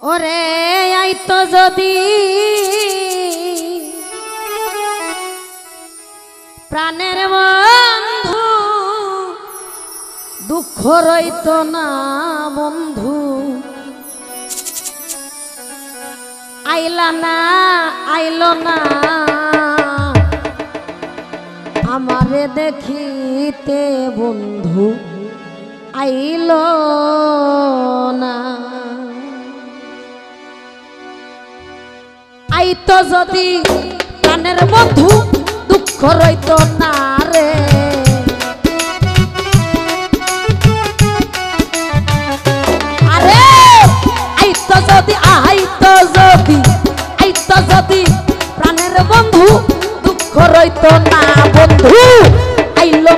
ওরে আইতো যদি প্রাণের বন্ধু দুঃখ রইতো না বন্ধু আইলা না আইলো না আমারে দেখিতে বন্ধু আইলো না আইতো যদি প্রাণের বন্ধু দুঃখ রইতো না রে আরে আইতো যদি প্রাণের বন্ধু দুঃখ রইতো না বন্ধু আইলো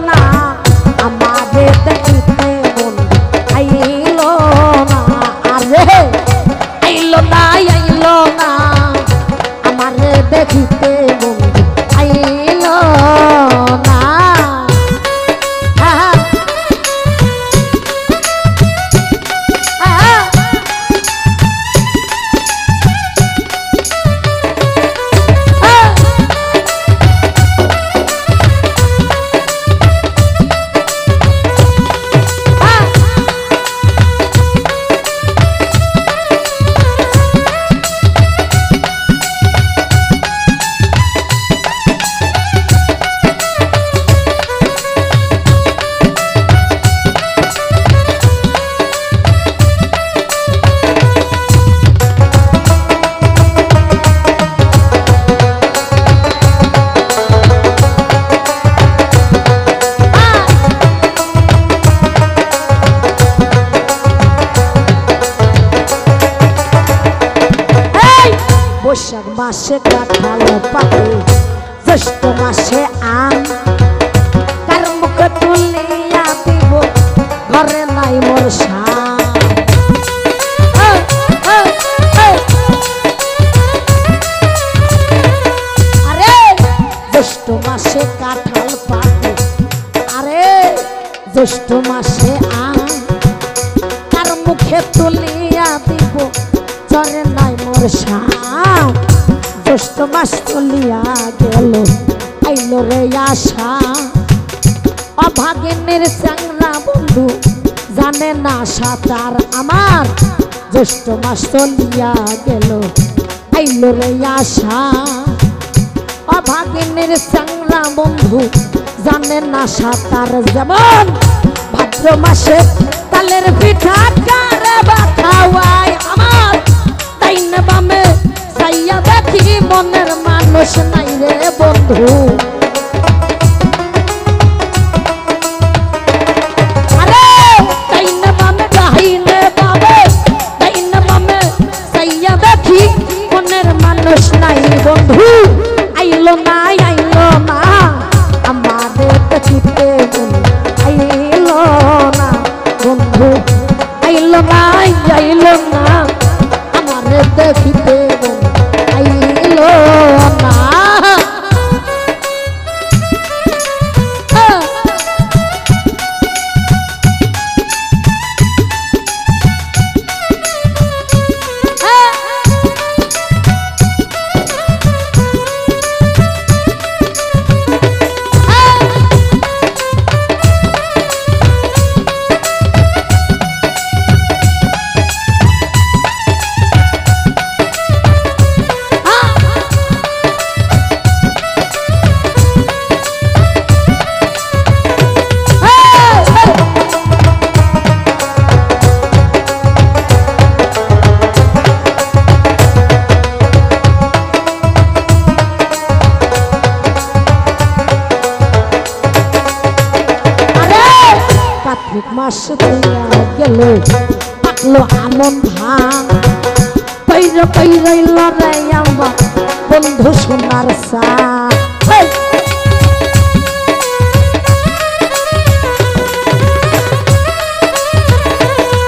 না আমাদের দেখিতে বন্ধু আইলো না আরে আইলো না আমারে দেখিতে বন্ধু আইলো না বৈশাখ মাসে কাঁঠাল পাকে জ্যৈষ্ঠ মাসে আম কার মুখে তুলিয়া দিব ঘরে নাই মোর আরে জ্যৈষ্ঠ মাসে কাঁঠাল পাকে আরে জ্যৈষ্ঠ মাসে আম কার মুখে তুলিয়া দিব ঘরে নাই মোর জ্যৈষ্ঠ মাস চলিয়া গেল আইলো রে আশা অভাগিনীর চ্যাংরা বন্ধু জানে না সাঁতার আমার জ্যৈষ্ঠ মাস চলিয়া গেল আইলো রে আশা অভাগিনীর চ্যাংরা বন্ধু জানে না সাঁতার যেমন ভাদ্র মাসে তালের পিঠা কারে বা খাওয়ায় আমার তাই না বামে চাইয়া দেখি মনের মানুষ নাই রে বন্ধু আরে তাই না বামে গাইলে বাবে তাই না বামে চাইয়া দেখি মনের মানুষ নাই বন্ধু আইলো না আমাদের দেখিতে আইলো না বন্ধু আইলো না আমারে দেখিতে আইলো না মাস গেল পাকলো আমন ধান পৈরাইল রে আমার বন্ধু সোনার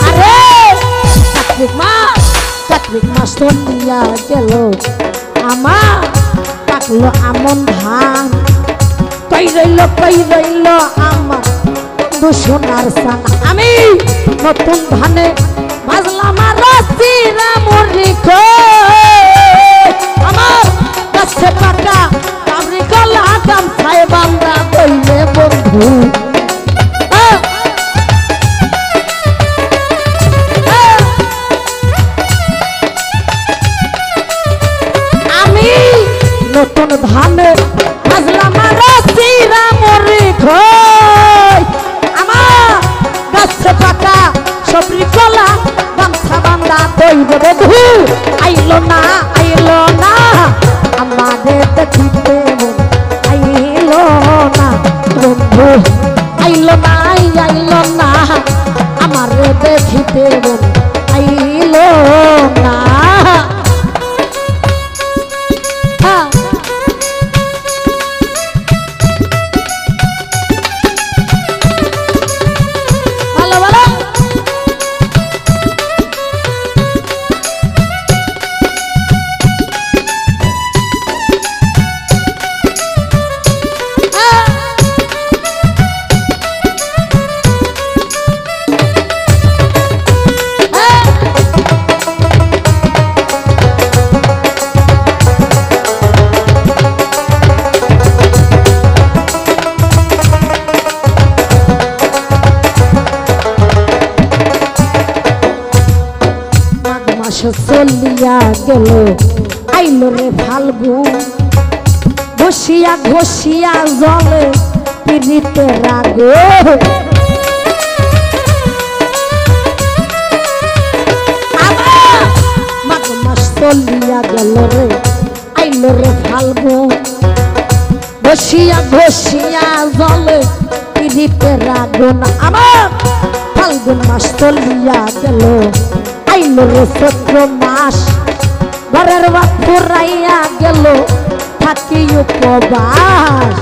আরে কার্তিক মাস চলিয়া গেল আমার পাকলো আমন ধান পৈরাইল আমার সোনার সান আমি নতুন ধানে ভাজলাম আর মন আইলো না। ভালো ভালো চলিয়া গেল আইল রে ফাল্গুন ঘষিয়া ঘষিয়া জলে পিড়িতে রাগ মাঘ মাস চলিয়া গেল রে আইল রে ফাল্গুন ঘষিয়া ঘষিয়া জলে পিড়িতে রাগুন আমার ফাল্গুন মাস চলিয়া গেল আইলো রে চৈত্র মাস ঘরের ভাত ফুরাইয়া গেল থাকি উপবাস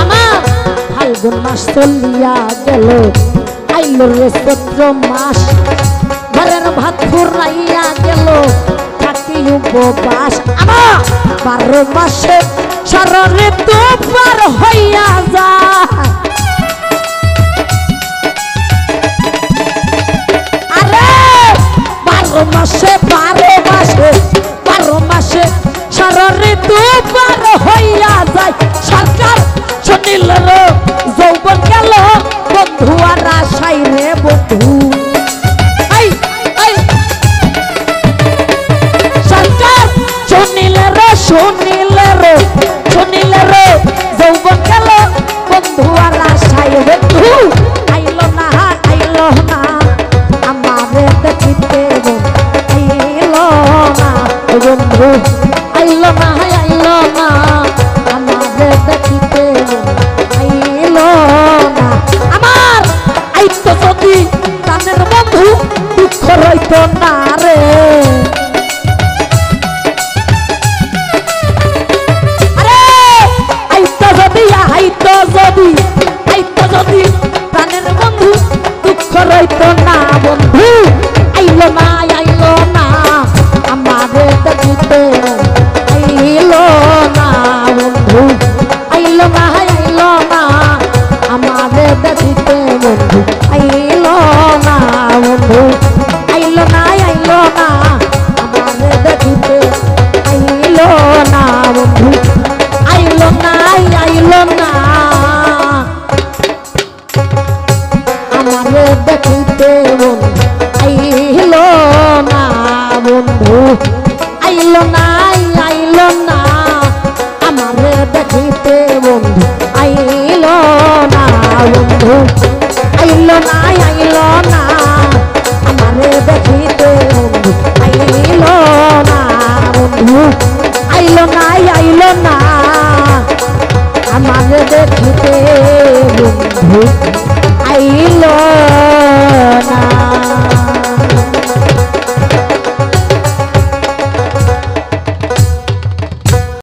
আমার ফাল্গুন মাস চলিয়া গেল আইলো রে চৈত্র মাস ঘরের ভাত ফুরাইয়া গেল থাকি উপবাস আমার 12 মাসে সারা ঋতু পার হইয়া যায় আরে 12 মাসে সারা ঋতু পার হইয়া যায় সরকার শুনিল যৌবন গেল বন্ধু আর আশাই রে বন্ধু সরকার শুনিলে রে যৌবন গেল বন্ধু আর আশায় বন্ধু আইলো না আমারে দেখিতে আইলো না বন্ধু আইলো না আমারে দেখিতে আইলো না আমার আইতো যদি তাদের বন্ধু দুঃখ রইতো না রে যদি প্রাণের বন্ধু দুঃখ রইতো না বন্ধু আইলো না আমারে দেখিতে আইলো না বন্ধু আইলো না আমারে দেখিতে বন্ধু আইলো না বন্ধু আইলো না আমারে দেখিতে আইলো না বন্ধু আইলো না আমারে দেখিতে আইলো না বন্ধু আইলো না আমারে দেখিতে বন্ধু আইলো না বন্ধু আইলো না